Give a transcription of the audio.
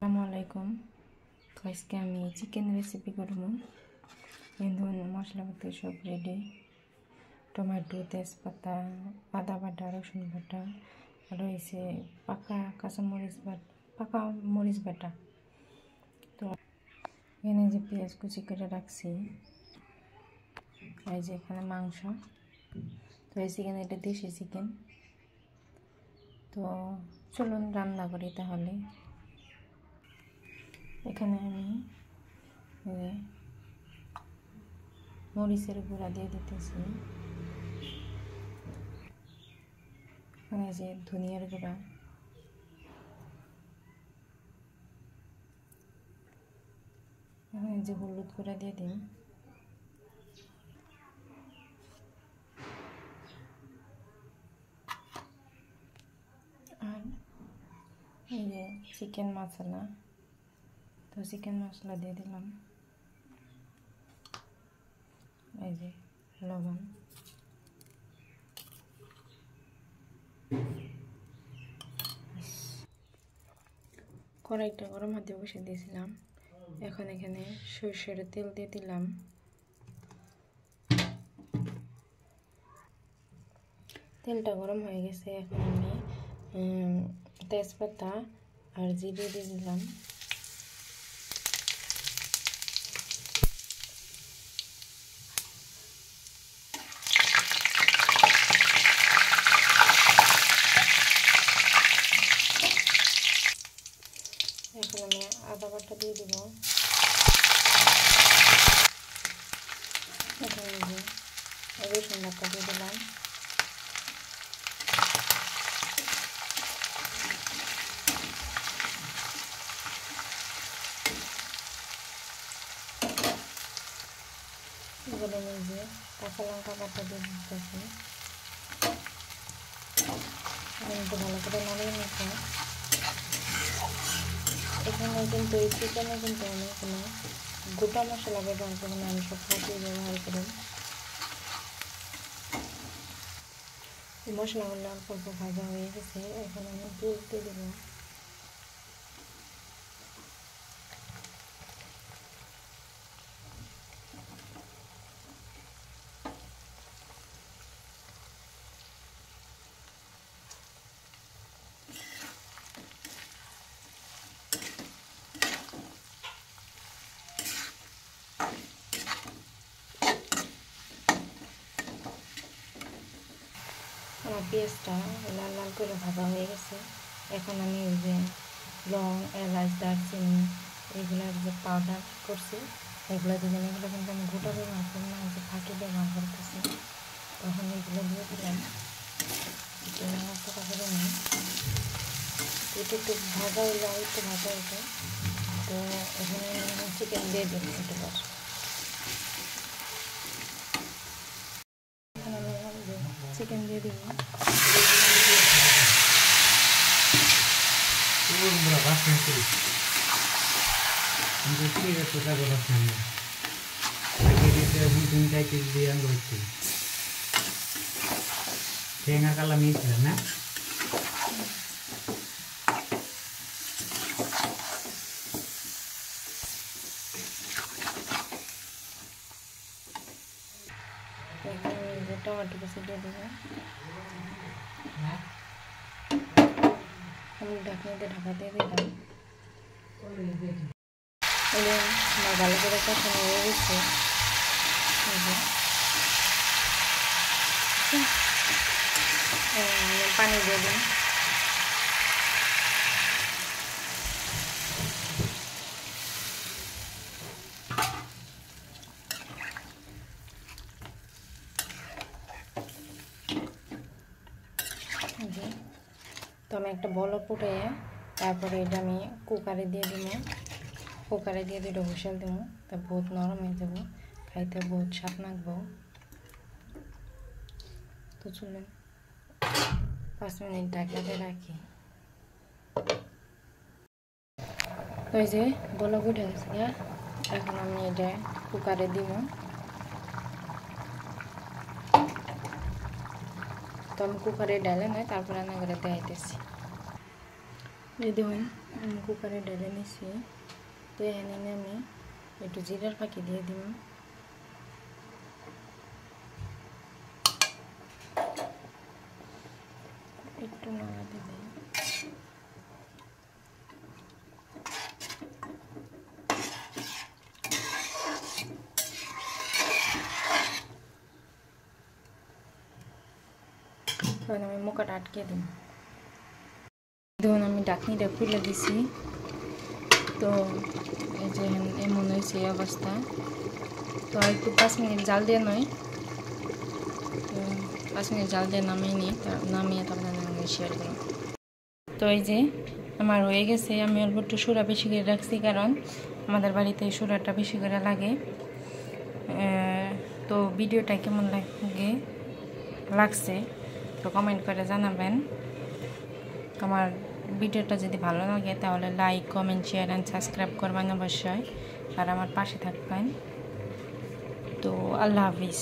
আসসালামাইকুম। তো আজকে আমি চিকেন রেসিপি করব। মশলাপাতি সব রেডি, টমেটো, তেজপাতা, আদা বাটা, রসুন বাটা, রয়েছে পাকা মরিচ বাটা। তো এখানে যে পেঁয়াজ কুচি করে রাখছি, এই যে এখানে মাংস। তো এই চিকেন, এটা দেশি চিকেন। তো চলুন রান্না করি তাহলে। এখানে আমি মরিচের গুঁড়া দিয়ে দিতেছি, এখানে যে ধনিয়ার গুঁড়া, এখানে যে হলুদ গুঁড়া দিয়ে দিন, আর এই যে চিকেন মশলা। তো চিকেন মশলা দিয়ে দিলাম, এই যে লবণ, কড়াইটা গরম হাতে বসে দিয়েছিলাম। এখন এখানে সরষের তেল দিয়ে দিলাম। তেলটা গরম হয়ে গেছে, এখন আমি তেজপাতা আর জিরে দিয়ে দিলাম। এখন আমি আদা বাটা দিয়ে দিব। এখন রসুন বাটা দিয়ে দিলাম। এবারে যে কাঁচা লঙ্কা বাটা দিয়ে দিতেছি। একটু ভালো করে নাড়িয়ে নিতে। এখানে কিন্তু এই চিকেনে কিন্তু আমি কোনো গোটা মশলা ব্যবহার করি না, আমি সব ফাটিয়ে ব্যবহার করি। মশলাগুলো অল্প অল্প ভাজা হয়ে গেছে, এখন আমি দুধ দিয়ে দেবো। আমার পেঁয়াজটা লাল লাল করে ভাজা হয়ে গেছে। এখন আমি ওই যে লং, এলাচ, দারচিনি এগুলোর যে পাউডার করছি এগুলো দিলাম। এগুলো কিন্তু আমি গোটা ব্যবহার করি না, যে ফাঁকি ব্যবহার করতেছি। তখন এগুলো দিয়ে দিলাম, একটু নাড়াচাড়া করে নিই। একটু একটু ভাজা হইলে একটু ভাজা হইতে। তো এখানে চিকেন দিয়ে দিন একটু পর। এখন আমি চিকেন দিয়ে দিব। తేంగా కల్లా మీసినా टमाटो को सीधे देगा, हम ढकने दे ढका दे देगा। ভালো করে কষানো হয়ে গেছে। পানি দিয়ে দিন। তো আমি একটা বল ফুটে, তারপরে এটা আমি কুকারে দিয়ে দিব। কুকারে দিয়ে দুটো হুইসেল দিব, তা বহুত নরম হয়ে যাব, খাইতে বহুত স্বাদ লাগবো। তো চলুন 5 মিনিট ঢাকাতে রাখি। ওই যে বলক উঠে গেছে, এখন আমি এটা কুকারে দিব। তো আমি কুকারে ডালে নয়, তারপরে রান্না করে দেখাইতেছি। দেখুন কুকারে ঢেলে নিছি। তো এখানে আমি একটু জিরার ফাঁকি দিয়ে দিব। একটু নাড়াতে দিই। তখন আমি মোকাটা আটকে দিই। দেখুন আমি ঢাকনিটা খুলে দিছি। তো এই যে এমন হয়েছে এই অবস্থা। তো একটু 5 মিনিট জাল দিয়ে নয়, তো 5 মিনিট জাল দিয়ে নামিয়ে তারপরে আমি শেয়ার করব। তো এই যে আমার হয়ে গেছে। আমি অল্প একটু সুরা বেশি করে রাখছি, কারণ আমাদের বাড়িতে সুরাটা বেশি করে লাগে। তো ভিডিওটা কেমন লাগছে তো কমেন্ট করে জানাবেন। আমার ভিডিওটা যদি ভালো লাগে তাহলে like, comment, share and subscribe করবেন অবশ্যই, আর আমার পাশে থাকবেন। তো আল্লাহ হাফিজ।